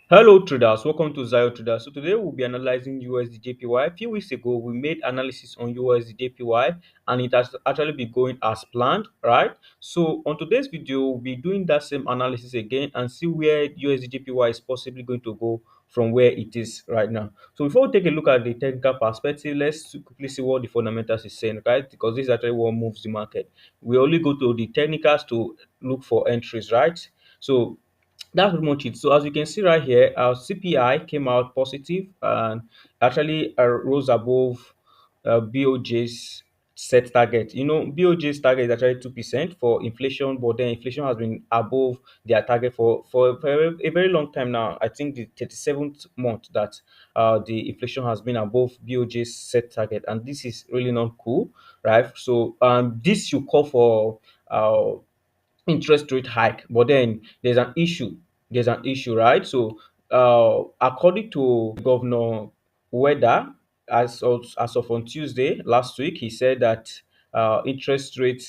Hello traders, welcome to Zio Traders. So today we'll be analyzing USDJPY. A few weeks ago, we made analysis on USDJPY and it has actually been going as planned, right? So on today's video, we'll be doing that same analysis again and see where USDJPY is possibly going to go from where it is right now. So before we take a look at the technical perspective, let's quickly see what the fundamentals is saying, right? Because this is actually what moves the market. We only go to the technicals to look for entries, right? So that's pretty much it. So as you can see right here, our CPI came out positive and actually rose above BOJ's set target. You know, BOJ's target is actually 2% for inflation, but then inflation has been above their target for a very long time now. I think the 37th month that the inflation has been above BOJ's set target, and this is really not cool, right? So this should call for uh, interest rate hike, but then there's an issue, right? So according to Governor Weather, as of on Tuesday last week, he said that interest rate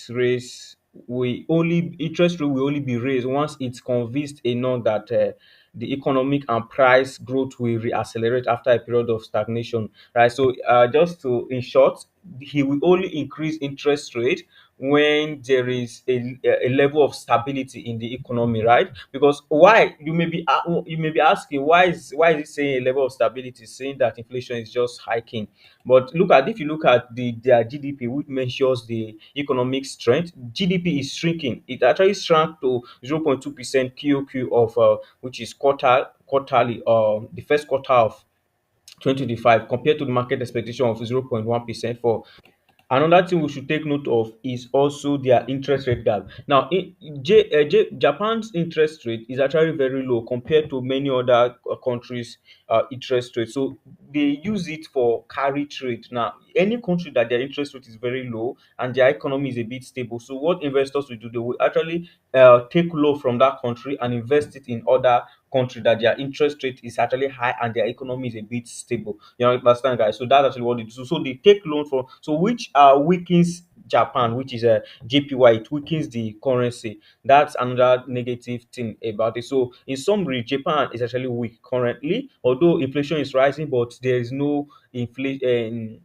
will only be raised once it's convinced enough that the economic and price growth will reaccelerate after a period of stagnation, right? So just to in short, he will only increase interest rate when there is a level of stability in the economy, right? Because why you may be asking, why is it saying a level of stability, saying that inflation is just hiking? But if you look at their GDP, which measures the economic strength, GDP is shrinking. It actually shrank to 0.2% QOQ of which is quarterly, the first quarter of 2025, compared to the market expectation of 0.1% for. Another thing we should take note of is also their interest rate gap. Now, Japan's interest rate is actually very low compared to many other countries' interest rate. So they use it for carry trade. Now, any country that their interest rate is very low and their economy is a bit stable, so what investors will do, they will actually take loan from that country and invest it in other country that their interest rate is actually high and their economy is a bit stable. You understand, guys? So that's actually what they do. So they take loan from, so which weakens Japan, which is a JPY, it weakens the currency. That's another negative thing about it. So in summary, Japan is actually weak currently, although inflation is rising, but there is no inflation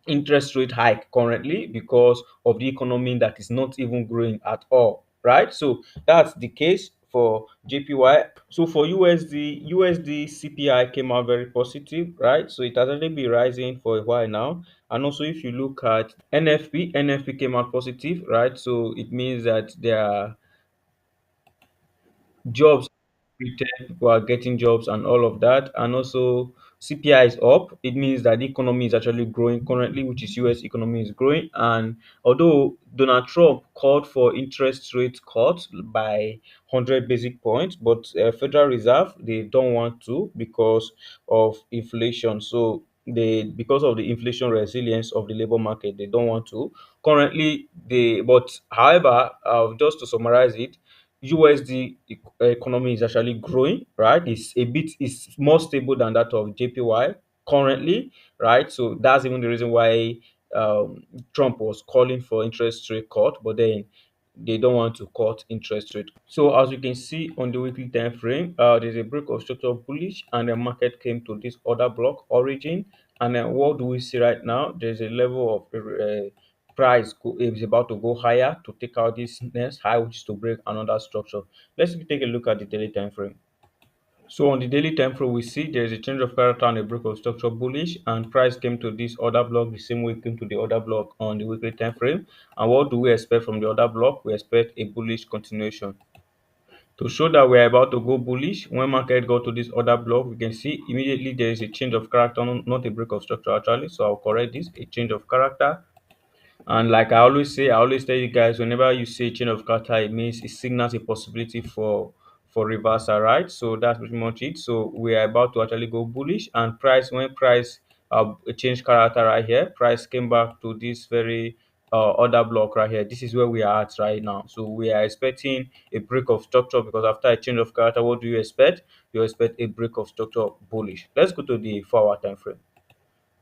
interest rate hike currently because of the economy that is not even growing at all, right? So that's the case for JPY. So for USD CPI came out very positive, right? So it has already been rising for a while now. And also if you look at NFP came out positive, right? So it means that there are jobs created, people are getting jobs and all of that. And also CPI is up. It means that the economy is actually growing currently, which is US economy is growing. And although Donald Trump called for interest rate cuts by 100 basic points, but Federal Reserve, they don't want to because of inflation. So because of the inflation resilience of the labor market, they don't want to currently. But however, just to summarize it, USD economy is actually growing, right? It's more stable than that of JPY currently, right? So that's even the reason why Trump was calling for interest rate cut, but then they don't want to cut interest rate. So as you can see on the weekly time frame, there's a break of structural bullish, and the market came to this order block origin. And then what do we see right now? There's a level of is about to go higher to take out this next high, which is to break another structure. Let's take a look at the daily time frame. So on the daily time frame, we see there is a change of character and a break of structure bullish, and price came to this order block the same way it came to the order block on the weekly time frame. And what do we expect from the order block? We expect a bullish continuation. To show that we are about to go bullish, when market go to this order block, we can see immediately there is a change of character, not a break of structure actually. So I'll correct this, a change of character. And like I always tell you guys, whenever you see chain of character, it means it signals a possibility for reversal, right? So that's pretty much it. So we are about to actually go bullish, and when price change character right here, price came back to this very order block right here. This is where we are at right now. So we are expecting a break of structure, because after a change of character, what do you expect? You expect a break of structure bullish. Let's go to the 4-hour time frame.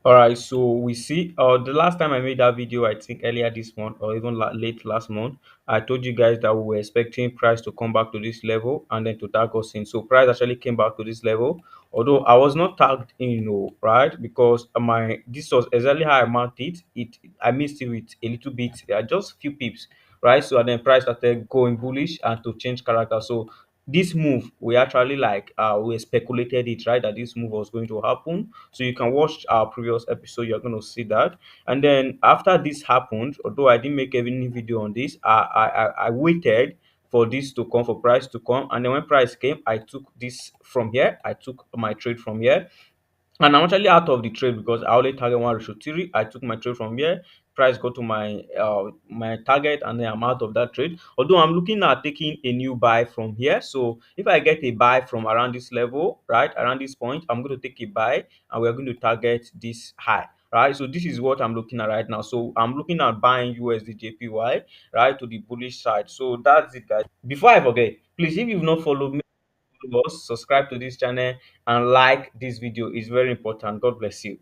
All right, so we see. The last time I made that video, I think earlier this month or even late last month, I told you guys that we were expecting price to come back to this level and then to tag us in. So price actually came back to this level, although I was not tagged in, no, right? Because my this was exactly how I marked it. I missed it with a little bit, just few pips, right? So and then price started going bullish and to change character. So this move we actually we speculated it, right, that this move was going to happen. So you can watch our previous episode, you're going to see that. And then after this happened, although I didn't make any video on this, I waited for this to come, for price to come. And then when price came, I took this from here, I took my trade from here. And I'm actually out of the trade because I only target one ratio theory. I took my trade from here. Price go to my target, and then I'm out of that trade. Although I'm looking at taking a new buy from here. So if I get a buy from around this level, right around this point, I'm going to take a buy, and we're going to target this high. Right, so this is what I'm looking at right now. So I'm looking at buying USDJPY, right, to the bullish side. So that's it, guys. Before I forget, please, if you've not followed me, follow us, subscribe to this channel, and like this video. Is very important. God bless you.